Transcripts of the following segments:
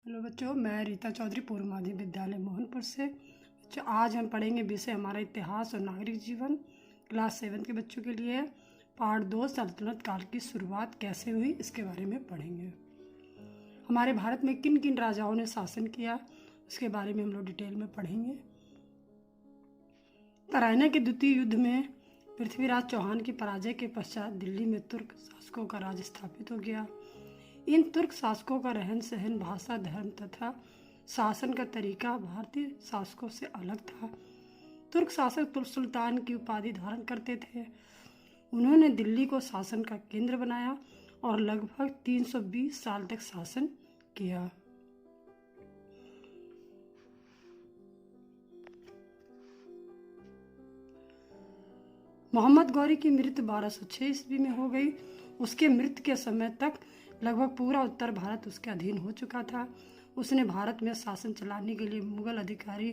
Hello बच्चों, मैं रीता चौधरी पूर्व माध्यमिक विद्यालय मोहनपुर से। बच्चों, आज हम पढ़ेंगे विषय हमारा इतिहास और नागरिक जीवन। क्लास 7 के बच्चों के लिए पार्ट 2 सल्तनत काल की शुरुआत कैसे हुई इसके बारे में पढ़ेंगे। हमारे भारत में किन किन राजाओं ने शासन किया उसके बारे में हम लोग डिटेल में पढ़ेंगे। तराइना के द्वितीय युद्ध में पृथ्वीराज चौहान की पराजय के पश्चात दिल्ली में तुर्क शासकों का राज स्थापित हो गया। इन तुर्क शासकों का रहन सहन, भाषा, धर्म तथा शासन का तरीका भारतीय शासकों से अलग था। तुर्क शासक तुर्क सुल्तान की उपाधि धारण करते थे। उन्होंने दिल्ली को शासन का केंद्र बनाया और लगभग 320 साल तक शासन किया। मोहम्मद गौरी की मृत्यु 1206 ईस्वी में हो गई। उसके मृत्यु के समय तक लगभग पूरा उत्तर भारत उसके अधीन हो चुका था। उसने भारत में शासन चलाने के लिए मुगल अधिकारी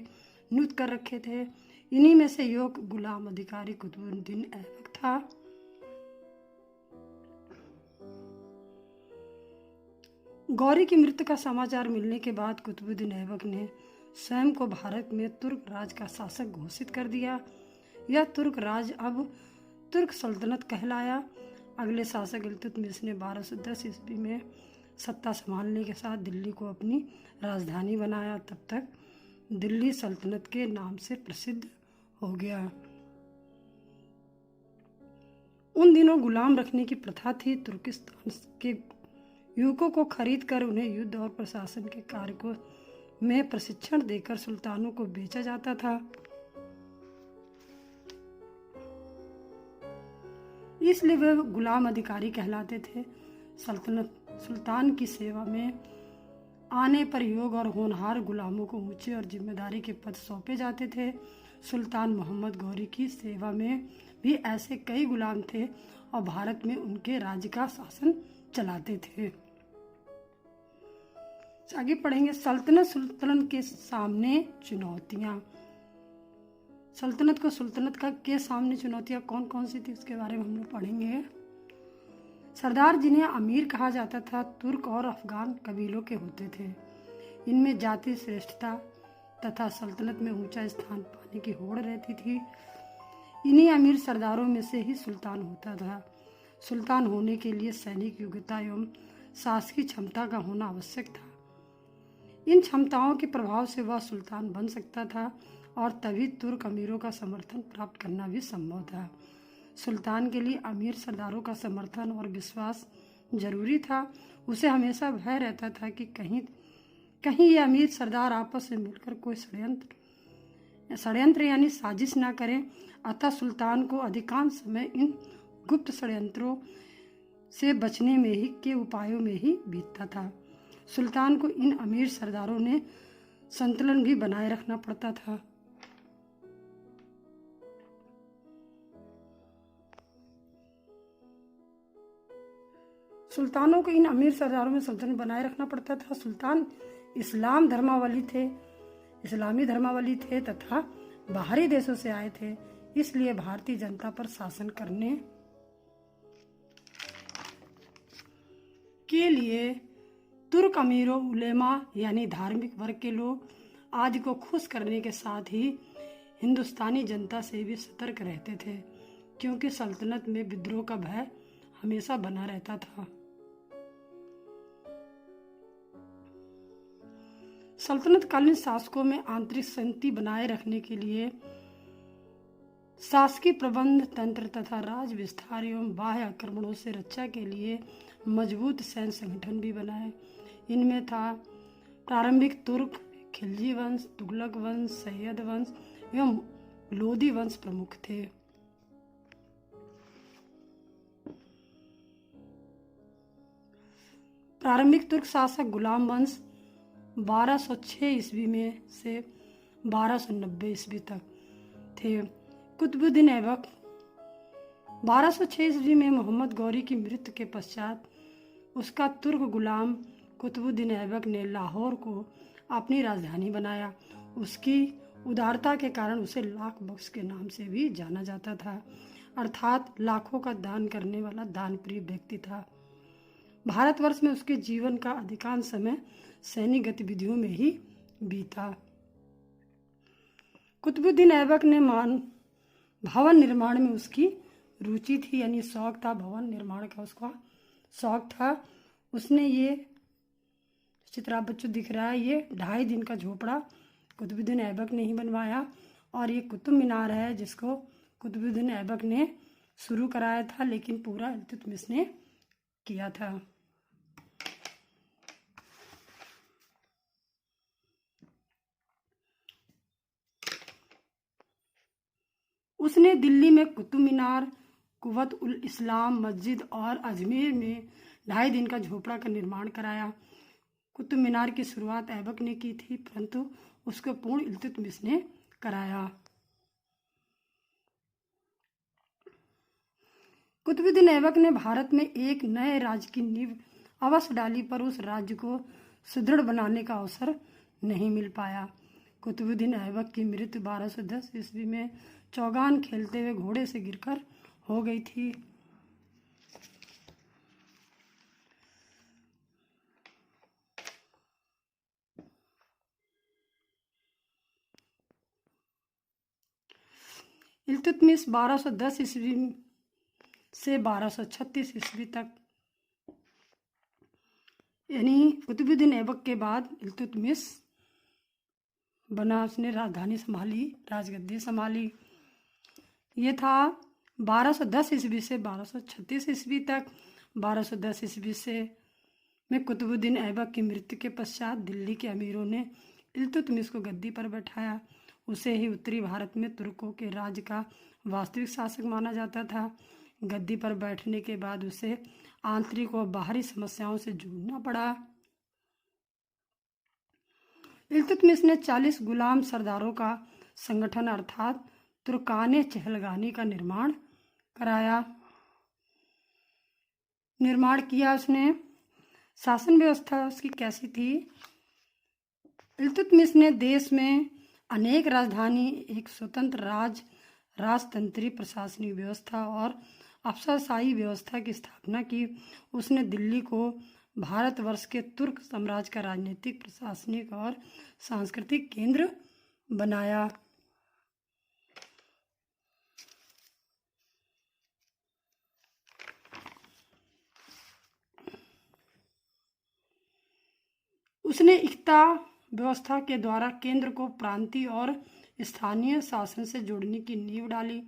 नियुक्त कर रखे थे। इन्हीं में से एक गुलाम अधिकारी कुतुबुद्दीन ऐबक था। गौरी की मृत्यु का समाचार मिलने के बाद कुतुबुद्दीन ऐबक ने स्वयं को भारत में तुर्क राज का शासक घोषित कर दिया। यह तुर्क राज अब तुर्क सल्तनत कहलाया। अगले शासक इल्तुतमिश ने 1210 ईस्वी में सत्ता संभालने के साथ दिल्ली को अपनी राजधानी बनाया। तब तक दिल्ली सल्तनत के नाम से प्रसिद्ध हो गया। उन दिनों गुलाम रखने की प्रथा थी। तुर्किस्तान के युवकों को खरीद कर उन्हें युद्ध और प्रशासन के कार्यों में प्रशिक्षण देकर सुल्तानों को बेचा जाता था। इसलिए वे गुलाम अधिकारी कहलाते थे। सुल्तान की सेवा में आने पर योग्य और होनहार गुलामों को ऊंचे और जिम्मेदारी के पद सौंपे जाते थे। सुल्तान मोहम्मद गौरी की सेवा में भी ऐसे कई गुलाम थे और भारत में उनके राज्य का शासन चलाते थे। आगे पढ़ेंगे सल्तनत के सामने चुनौतियां। सल्तनत के सामने चुनौतियां कौन कौन सी थी उसके बारे में हम लोग पढ़ेंगे। सरदार जिन्हें अमीर कहा जाता था तुर्क और अफगान कबीलों के होते थे। इनमें जाति श्रेष्ठता तथा सल्तनत में ऊंचा स्थान पाने की होड़ रहती थी। इन्हीं अमीर सरदारों में से ही सुल्तान होता था। सुल्तान होने के लिए सैनिक योग्यता एवं शासकीय क्षमता का होना आवश्यक था। इन क्षमताओं के प्रभाव से वह सुल्तान बन सकता था और तभी तुर्क अमीरों का समर्थन प्राप्त करना भी संभव था। सुल्तान के लिए अमीर सरदारों का समर्थन और विश्वास जरूरी था। उसे हमेशा भय रहता था कि कहीं ये अमीर सरदार आपस में मिलकर कोई षड्यंत्र यानी साजिश ना करें। अतः सुल्तान को अधिकांश समय इन गुप्त षड्यंत्रों से बचने में ही के उपायों में ही बीतता था। सुल्तान को इन अमीर सरदारों ने संतुलन भी बनाए रखना पड़ता था। सुल्तानों को इन अमीर सरदारों में संतुलन बनाए रखना पड़ता था। सुल्तान इस्लामी धर्मावली थे तथा बाहरी देशों से आए थे। इसलिए भारतीय जनता पर शासन करने के लिए तुर्क अमीरों, उलेमा यानी धार्मिक वर्ग के लोग आदि को खुश करने के साथ ही हिंदुस्तानी जनता से भी सतर्क रहते थे, क्योंकि सल्तनत में विद्रोह का भय हमेशा बना रहता था। सल्तनत कालीन शासकों में आंतरिक शांति बनाए रखने के लिए शासकीय प्रबंध तंत्र तथा राज विस्तार एवं बाह्य आक्रमणों से रक्षा के लिए मजबूत सैन्य संगठन भी बनाए। इनमें था प्रारंभिक तुर्क, खिलजी वंश, तुगलक वंश, सैयद वंश एवं लोदी वंश प्रमुख थे। प्रारंभिक तुर्क शासक गुलाम वंश 1206 ईस्वी में से 1290 ईस्वी तक थे। कुतुबुद्दीन ऐबक 1206 ईस्वी में मोहम्मद गौरी की मृत्यु के पश्चात उसका तुर्क गुलाम कुतुबुद्दीन ऐबक ने लाहौर को अपनी राजधानी बनाया। उसकी उदारता के कारण उसे लाख बख्श के नाम से भी जाना जाता था, अर्थात लाखों का दान करने वाला दानप्रिय व्यक्ति था। भारतवर्ष में उसके जीवन का अधिकांश समय सैनिक गतिविधियों में ही बीता। कुतुबुद्दीन ऐबक ने भवन निर्माण में उसकी रुचि थी, यानी शौक था, भवन निर्माण का उसका शौक था। उसने ये चित्र आप बच्चों दिख रहा है, ये 2.5 दिन का झोपड़ा कुतुबुद्दीन ऐबक ने ही बनवाया। और ये कुतुब मीनार है जिसको कुतुबुद्दीन ऐबक ने शुरू कराया था, लेकिन पूरा इल्तुतमिश ने किया था। उसने दिल्ली में कुतुब मीनार, कुवत उल इस्लाम मस्जिद और अजमेर में 2.5 दिन का झोपड़ा का निर्माण कराया। कुतुब मीनार की शुरुआत ऐबक ने की थी, परंतु उसको पूर्ण इल्तुतमिश ने कराया। कुतुबुद्दीन ऐबक ने भारत में एक नए राज्य की नींव अवश्य डाली, पर उस राज्य को सुदृढ़ बनाने का अवसर नहीं मिल पाया। कुतुबुद्दीन ऐबक की मृत्यु 1210 ईस्वी में चौगान खेलते हुए घोड़े से गिरकर हो गई थी। इल्तुतमिश 1210 ईस्वी से 1236 ईस्वी तक, यानी कुतुबुद्दीन ऐबक के बाद इल्तुतमिश बना। उसने राजधानी संभाली, राजगद्दी संभाली। ये था 1210 ईस्वी से 1236 ईस्वी तक। 1210 ईस्वी से में कुतुबुद्दीन ऐबक की मृत्यु के पश्चात दिल्ली के अमीरों ने इल्तुतमिश को गद्दी पर बैठाया। उसे ही उत्तरी भारत में तुर्कों के राज्य का वास्तविक शासक माना जाता था। गद्दी पर बैठने के बाद उसे आंतरिक और बाहरी समस्याओं से जूझना पड़ा। इल्तुतमिश ने 40 गुलाम सरदारों का संगठन अर्थात तुर्काने चहलगानी का निर्माण किया। उसने शासन व्यवस्था उसकी कैसी थी? इल्तुतमिश ने देश में अनेक राजधानी, एक स्वतंत्र राजतंत्री प्रशासनिक व्यवस्था और अफसरशाही व्यवस्था की स्थापना की। उसने दिल्ली को भारतवर्ष के तुर्क साम्राज्य का राजनीतिक, प्रशासनिक और सांस्कृतिक केंद्र बनाया। उसने इक्ता व्यवस्था के द्वारा केंद्र को प्रांतीय और स्थानीय शासन से जोड़ने की नींव डाली।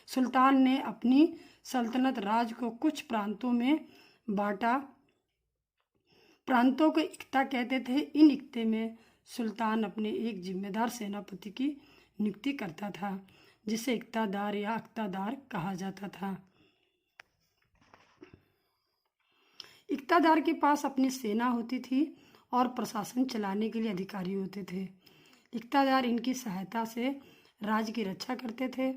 सुल्तान ने अपनी सल्तनत राज को कुछ प्रांतों में बांटा। प्रांतों को इक्ता कहते थे। इन इक्ते में सुल्तान अपने एक जिम्मेदार सेनापति की नियुक्ति करता था, जिसे इक्तादार या अख्तादार कहा जाता था। इक्तादार के पास अपनी सेना होती थी और प्रशासन चलाने के लिए अधिकारी होते थे। इक्तादार इनकी सहायता से राज्य की रक्षा करते थे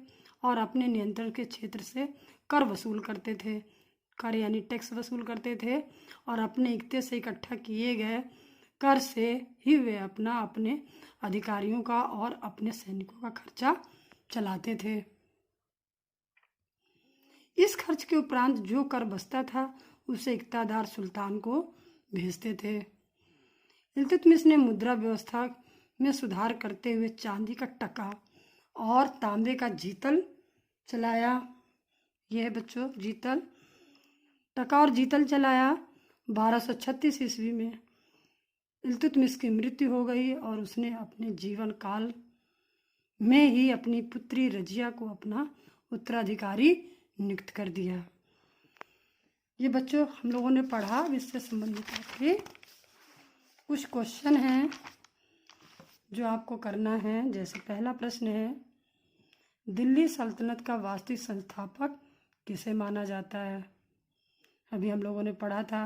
और अपने नियंत्रण के क्षेत्र से कर वसूल करते थे। कर यानी टैक्स वसूल करते थे और अपने इक्ते से इकट्ठा किए गए कर से ही वे अपने अधिकारियों का और अपने सैनिकों का खर्चा चलाते थे। इस खर्च के उपरांत जो कर बचता था उसे इक्तादार सुल्तान को भेजते थे। इल्तुतमिश ने मुद्रा व्यवस्था में सुधार करते हुए चांदी का टका और तांबे का जीतल चलाया। यह है बच्चों जीतल, टका और जीतल चलाया। 1236 ईस्वी में इल्तुतमिश की मृत्यु हो गई और उसने अपने जीवन काल में ही अपनी पुत्री रजिया को अपना उत्तराधिकारी नियुक्त कर दिया। ये बच्चों हम लोगों ने पढ़ा। इससे संबंधित आपके कुछ क्वेश्चन हैं जो आपको करना है। जैसे पहला प्रश्न है, दिल्ली सल्तनत का वास्तविक संस्थापक किसे माना जाता है? अभी हम लोगों ने पढ़ा था।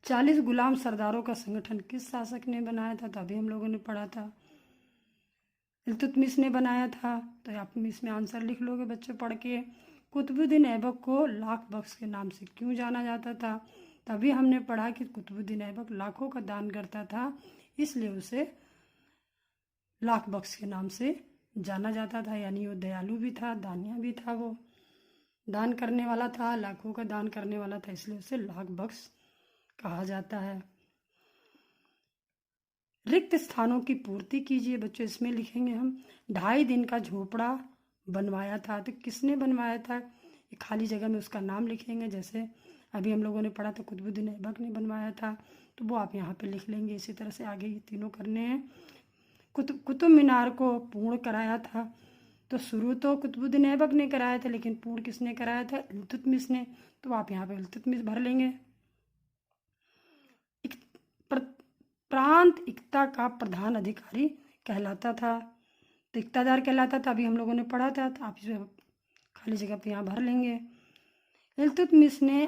40 गुलाम सरदारों का संगठन किस शासक ने बनाया था? तो अभी हम लोगों ने पढ़ा था, इल्तुतमिश ने बनाया था। तो आप इसमें आंसर लिख लोगे बच्चों पढ़ के। कुतुबुद्दीन ऐबक को लाख बख्श के नाम से क्यों जाना जाता था? तभी हमने पढ़ा कि कुतुबुद्दीन ऐबक लाखों का दान करता था, इसलिए उसे लाख बख्श के नाम से जाना जाता था। यानी वो दयालु भी था, दानिया भी था, वो दान करने वाला था, लाखों का दान करने वाला था, इसलिए उसे लाख बख्श कहा जाता है। रिक्त स्थानों की पूर्ति कीजिए बच्चों। इसमें लिखेंगे हम 2.5 दिन का झोपड़ा बनवाया था। तो किसने बनवाया था, ये खाली जगह में उसका नाम लिखेंगे। जैसे अभी हम लोगों ने पढ़ा था कुतुबुद्दीन ऐबक ने बनवाया था, तो वो आप यहाँ पे लिख लेंगे। इसी तरह से आगे ये तीनों करने हैं। कुतुब मीनार को पूर्ण कराया था, तो शुरू तो कुतुबुद्दीन ऐबक ने कराया था, लेकिन पूर्ण किसने कराया था, इल्तुतमिश ने। तो आप यहाँ पे इल्तुतमिश भर लेंगे। प्रांत इक्ता का प्रधान अधिकारी कहलाता था, तो इक्तादार कहलाता था, अभी हम लोगों ने पढ़ा था। तो आप इसे खाली जगह पे यहाँ भर लेंगे। इल्तुतमिश ने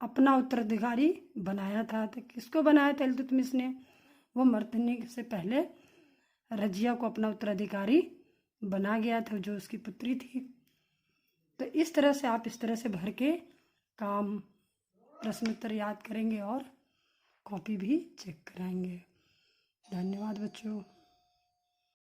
अपना उत्तराधिकारी बनाया था, तो किसको बनाया था इल्तुतमिश ने, वो मरने से पहले रजिया को अपना उत्तराधिकारी बना गया था, जो उसकी पुत्री थी। तो इस तरह से आप इस तरह से भर के काम प्रश्न उत्तर याद करेंगे और कॉपी भी चेक कराएंगे। धन्यवाद बच्चों।